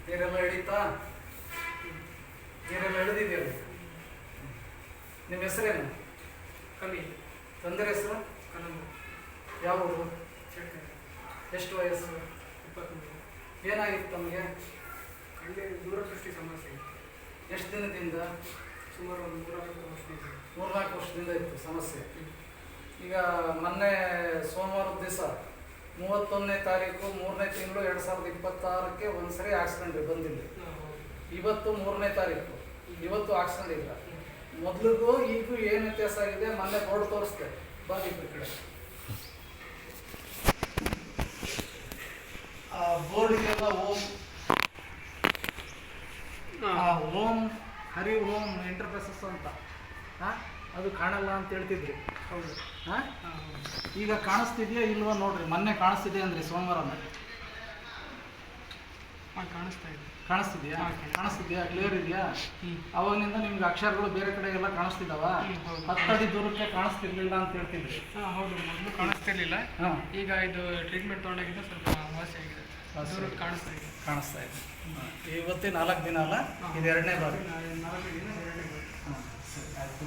ನೀರೆಲ್ಲ ಹಿಡಿತಾ? ನೀರೆಲ್ಲ ಹಿಡಿದಿದೆಯಲ್ಲ. ನಿಮ್ಮ ಹೆಸರೇನು? ಕಲಿ. ತಂದೆಯ ಹೆಸರು? ಕನಂಬ. ಯಾವ ಊರು? ಚೇಳ್ಕರೆ. ಎಷ್ಟು ವಯಸ್ಸು? 23. ಏನಾಗಿತ್ತು ತಮಗೆ? ಕಣ್ಣಿಗೆ ದೂರದೃಷ್ಟಿ ಸಮಸ್ಯೆ ಇತ್ತು. ಎಷ್ಟು ದಿನದಿಂದ? ಸುಮಾರು ಒಂದು 3-4 ವರ್ಷದಿಂದ. 3-4 ವರ್ಷದಿಂದ ಇತ್ತು ಸಮಸ್ಯೆ. ಈಗ ಮೊನ್ನೆ ಸೋಮವಾರದ ದಿವಸ 31ನೇ ತಾರೀಕು 3ನೇ ತಿಂಗಳು 2026ಕ್ಕೆ ಒಂದ್ಸರಿ ಹಾಕ್ಸ್ಕೊಂಡ್ರಿ ಬಂದಿಲ್ಲ. ಇವತ್ತು 3ನೇ ತಾರೀಕು, ಇವತ್ತು ಹಾಕ್ಸ್ಕೊಂಡಿಲ್ಲ. ಮೊದಲಿಗೂ ಈಗೂ ಏನು ವ್ಯತ್ಯಾಸ ಆಗಿದೆ? ಮೊನ್ನೆ ಬೋರ್ಡ್ ತೋರಿಸ್ದೆ, ಬಾಗಿಲು ಕಡೆ ಬೋರ್ಡಿಗೆಲ್ಲ ಓಂ ಹರಿ ಓಂ ಎಂಟರ್ಪ್ರೈಸಸ್ ಅಂತ ಅದು ಕಾಣಲ್ಲ ಅಂತ ಹೇಳ್ತಿದ್ರಿ. ಹೌದು. ಹಾಂ, ಈಗ ಕಾಣಿಸ್ತಿದೆಯಾ ಇಲ್ವಾ ನೋಡ್ರಿ. ಮೊನ್ನೆ ಕಾಣಿಸ್ತಿದೆ ಅಂದ್ರಿ ಸೋಮವಾರ. ಕಾಣಿಸ್ತಾ ಇದೆ. ಕಾಣಿಸ್ತಿದ್ಯಾ? ಕಾಣಿಸ್ತಿದ್ಯಾ? ಕ್ಲಿಯರ್ ಇದೆಯಾ? ಅವಾಗಿನಿಂದ ನಿಮ್ಗೆ ಅಕ್ಷರಗಳು ಬೇರೆ ಕಡೆ ಎಲ್ಲ ಕಾಣಿಸ್ತಿದ್ದಾವ? 10 ಅಡಿ ದೂರಕ್ಕೆ ಕಾಣಿಸ್ತಿರ್ಲಿಲ್ಲ ಅಂತ ಹೇಳ್ತಿದ್ರಿ. ಹೌದು, ಮೊದಲು ಕಾಣಿಸ್ತಿರ್ಲಿಲ್ಲ. ಹಾಂ, ಈಗ ಇದು ಟ್ರೀಟ್ಮೆಂಟ್ ತೊಗೊಂಡಾಗಿಂದ ಸ್ವಲ್ಪ ವಾಸಿ ಆಗಿದೆ. ದೂರಕ್ಕೆ ಕಾಣಿಸ್ತಾ ಇದೆ. ಕಾಣಿಸ್ತಾ ಇದೆ. ಇವತ್ತೇ 4 ದಿನ ಅಲ್ಲ, ಇದು 2ನೇ ಬಾರಿ. 4 ದಿನ 2ನೇ ಬಾರಿ. ಹಾಂ, ಸರಿ ಆಯ್ತು.